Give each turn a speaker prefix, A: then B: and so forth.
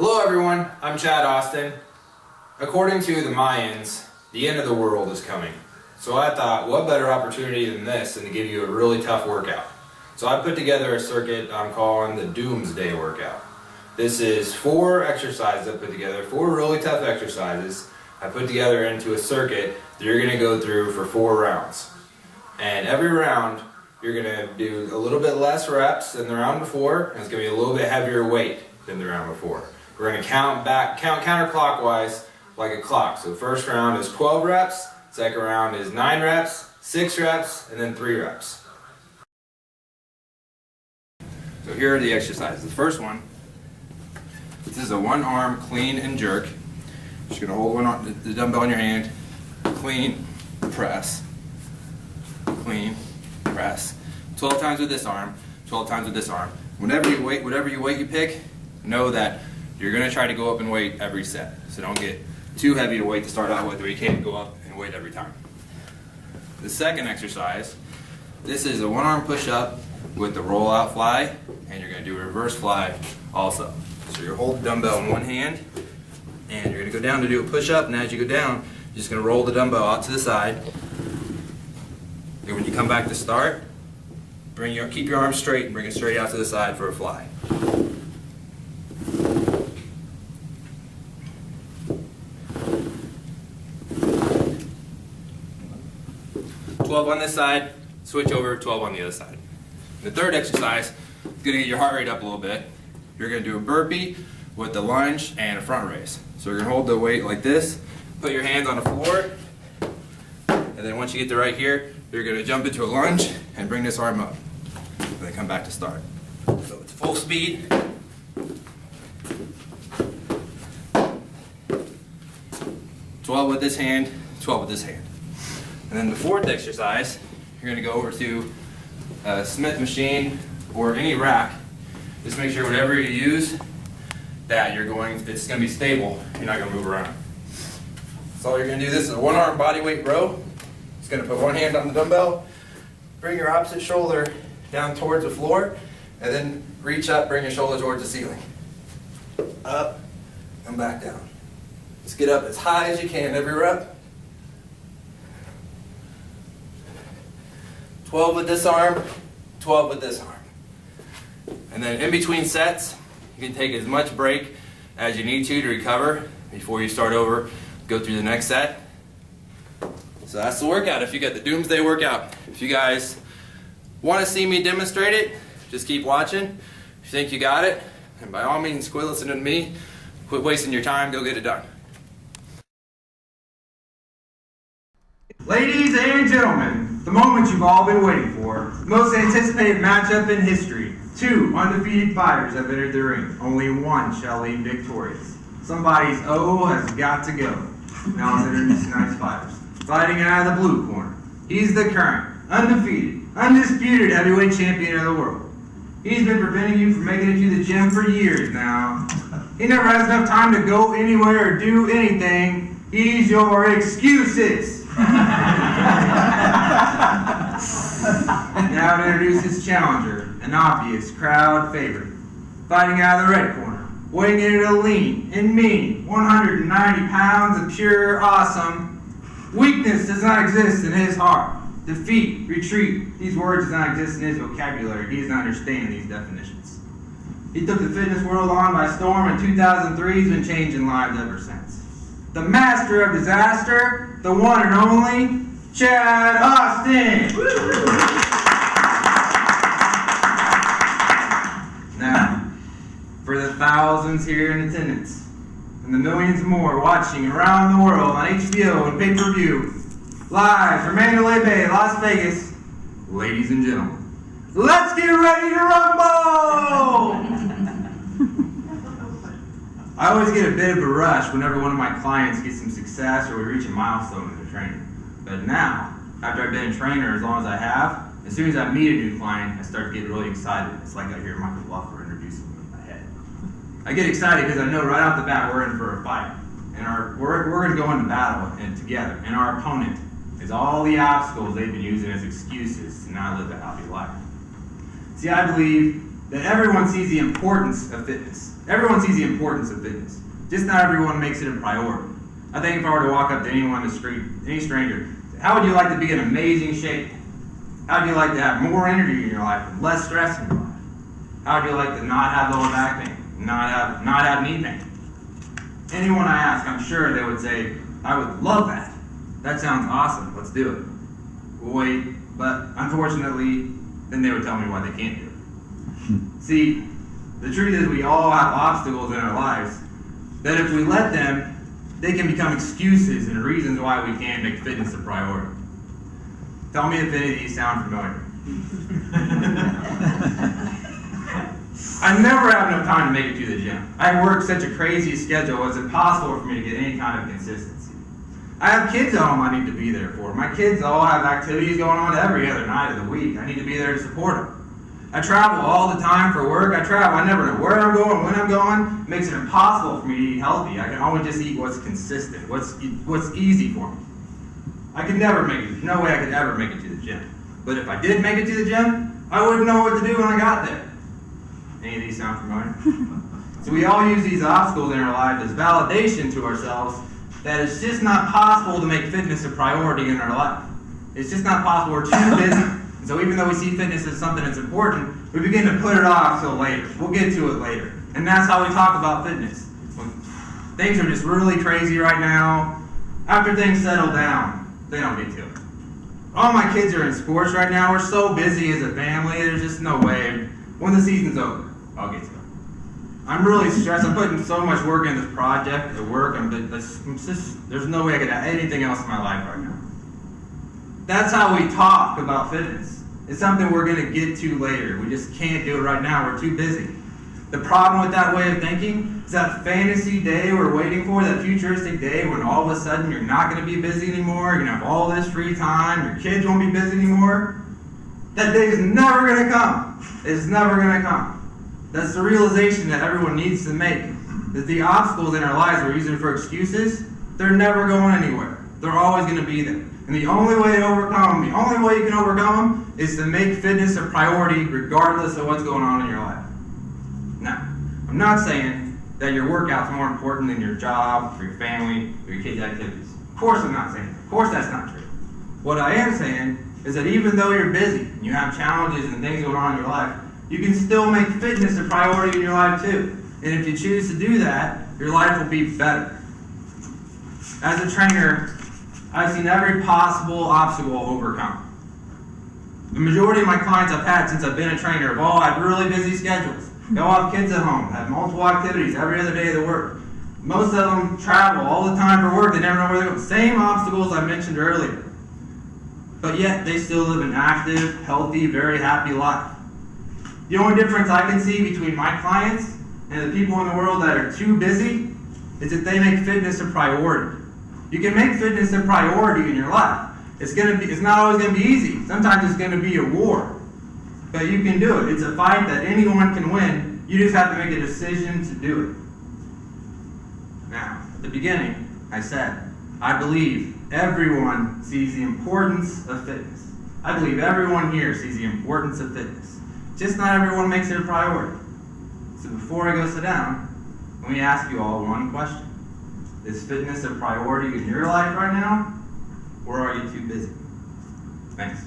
A: Hello everyone, I'm Chad Austin. According to the Mayans, the end of the world is coming. So I thought, what better opportunity than this than to give you a really tough workout. So I put together a circuit I'm calling the Doomsday Workout. This is 4 exercises I put together, 4 really tough exercises I put together into a circuit that you're going to go through for 4 rounds. And every round, you're going to do a little bit less reps than the round before, and it's going to be a little bit heavier weight than the round before. We're going to count counterclockwise like a clock. So the first round is 12 reps, second round is 9 reps, 6 reps, and then 3 reps. So here are the exercises. The first one, this is a 1-arm clean and jerk. Just going to hold the dumbbell in your hand, clean, press, clean, press. 12 times with this arm, 12 times with this arm. Whatever weight you pick, know that you're going to try to go up in weight every set. So don't get too heavy a weight to start out with, or you can't go up in weight every time. The second exercise, this is a 1-arm push-up with the roll-out fly, and you're going to do a reverse fly also. So you're holding the dumbbell in one hand, and you're going to go down to do a push-up, and as you go down, you're just going to roll the dumbbell out to the side. And when you come back to start, keep your arms straight and bring it straight out to the side for a fly. 12 on this side, switch over, 12 on the other side. The third exercise is going to get your heart rate up a little bit. You're going to do a burpee with the lunge and a front raise. So you're going to hold the weight like this, put your hands on the floor, and then once you get to right here, you're going to jump into a lunge and bring this arm up. And then come back to start. So it's full speed. "12 with this hand, 12 with this hand. And then the fourth exercise, you're going to go over to a Smith machine or any rack. Just make sure whatever you use, that it's going to be stable. You're not going to move around. So all you're going to do, this is a 1-arm body weight row. Just going to put one hand on the dumbbell, bring your opposite shoulder down towards the floor, and then reach up, bring your shoulder towards the ceiling. Up and back down. Just get up as high as you can every rep. 12 with this arm, 12 with this arm. And then in between sets, you can take as much break as you need to recover before you start over, go through the next set. So that's the workout. If you got the Doomsday Workout, if you guys want to see me demonstrate it, just keep watching. If you think you got it, and by all means, quit listening to me, quit wasting your time, go get it done.
B: Ladies and gentlemen, the moment you've all been waiting for, the most anticipated matchup in history. 2 undefeated fighters have entered the ring. Only one shall leave victorious. Somebody's O has got to go. Now let's introduce tonight's fighters. Fighting out of the blue corner, he's the current, undefeated, undisputed heavyweight champion of the world. He's been preventing you from making it to the gym for years now. He never has enough time to go anywhere or do anything. He's your excuses. Now to introduce his challenger, an obvious crowd favorite. Fighting out of the red corner, weighing in at a lean and mean 190 pounds of pure awesome. Weakness does not exist in his heart. Defeat, retreat, these words do not exist in his vocabulary. He does not understand these definitions. He took the fitness world on by storm in 2003. He's been changing lives ever since. The master of disaster, the one and only, Chad Austin! Now, for the thousands here in attendance, and the millions more watching around the world on HBO and pay-per-view, live from Mandalay Bay, Las Vegas, ladies and gentlemen, let's get ready to rumble! I always get a bit of a rush whenever one of my clients gets some success or we reach a milestone in their training. But now, after I've been a trainer as long as I have, as soon as I meet a new client, I start to get really excited. It's like I hear Michael Buffer introducing me in my head. I get excited because I know right off the bat we're in for a fight. And we're going to go into battle together. And our opponent is all the obstacles they've been using as excuses to not live a happy life. See, I believe that everyone sees the importance of fitness. Everyone sees the importance of fitness. Just not everyone makes it a priority. I think if I were to walk up to anyone on the street, any stranger, how would you like to be in amazing shape? How would you like to have more energy in your life and less stress in your life? How would you like to not have lower back pain, not have knee pain? Anyone I ask, I'm sure they would say, I would love that. That sounds awesome. Let's do it. We'll wait, but unfortunately, then they would tell me why they can't do it. See, the truth is we all have obstacles in our lives that if we let them, they can become excuses and reasons why we can't make fitness a priority. Tell me if any of these sound familiar. I never have enough time to make it to the gym. I work such a crazy schedule, it's impossible for me to get any kind of consistency. I have kids at home I need to be there for. My kids all have activities going on every other night of the week. I need to be there to support them. I travel all the time for work. I never know where I'm going, when I'm going. It makes it impossible for me to eat healthy. I can only just eat what's consistent, what's easy for me. I could never make it. No way I could ever make it to the gym. But if I did make it to the gym, I wouldn't know what to do when I got there. Any of these sound familiar? So we all use these obstacles in our life as validation to ourselves that it's just not possible to make fitness a priority in our life. It's just not possible. We're too busy. And so even though we see fitness as something that's important, we begin to put it off till later. We'll get to it later. And that's how we talk about fitness. When things are just really crazy right now, after things settle down, they don't get to it. All my kids are in sports right now. We're so busy as a family, there's just no way. When the season's over, I'll get to it. I'm really stressed. I'm putting so much work in this project at work. There's no way I could have anything else in my life right now. That's how we talk about fitness. It's something we're going to get to later. We just can't do it right now. We're too busy. The problem with that way of thinking is that fantasy day we're waiting for, that futuristic day when all of a sudden you're not going to be busy anymore, you're going to have all this free time, your kids won't be busy anymore. That day is never going to come. It's never going to come. That's the realization that everyone needs to make. That the obstacles in our lives we're using for excuses, they're never going anywhere. They're always going to be there. And the only way to overcome them, the only way you can overcome them, is to make fitness a priority regardless of what's going on in your life. Now, I'm not saying that your workout's more important than your job, or your family, or your kids' activities. Of course I'm not saying that. Of course that's not true. What I am saying is that even though you're busy, and you have challenges and things going on in your life, you can still make fitness a priority in your life too. And if you choose to do that, your life will be better. As a trainer, I've seen every possible obstacle overcome. The majority of my clients I've had since I've been a trainer have all had really busy schedules. They all have kids at home, have multiple activities every other day of the work. Most of them travel all the time for work, they never know where they're going. Same obstacles I mentioned earlier. But yet they still live an active, healthy, very happy life. The only difference I can see between my clients and the people in the world that are too busy is that they make fitness a priority. You can make fitness a priority in your life. It's not always going to be easy. Sometimes it's going to be a war. But you can do it. It's a fight that anyone can win. You just have to make a decision to do it. Now, at the beginning, I said, I believe everyone sees the importance of fitness. I believe everyone here sees the importance of fitness. Just not everyone makes it a priority. So before I go sit down, let me ask you all one question. Is fitness a priority in your life right now, or are you too busy? Thanks.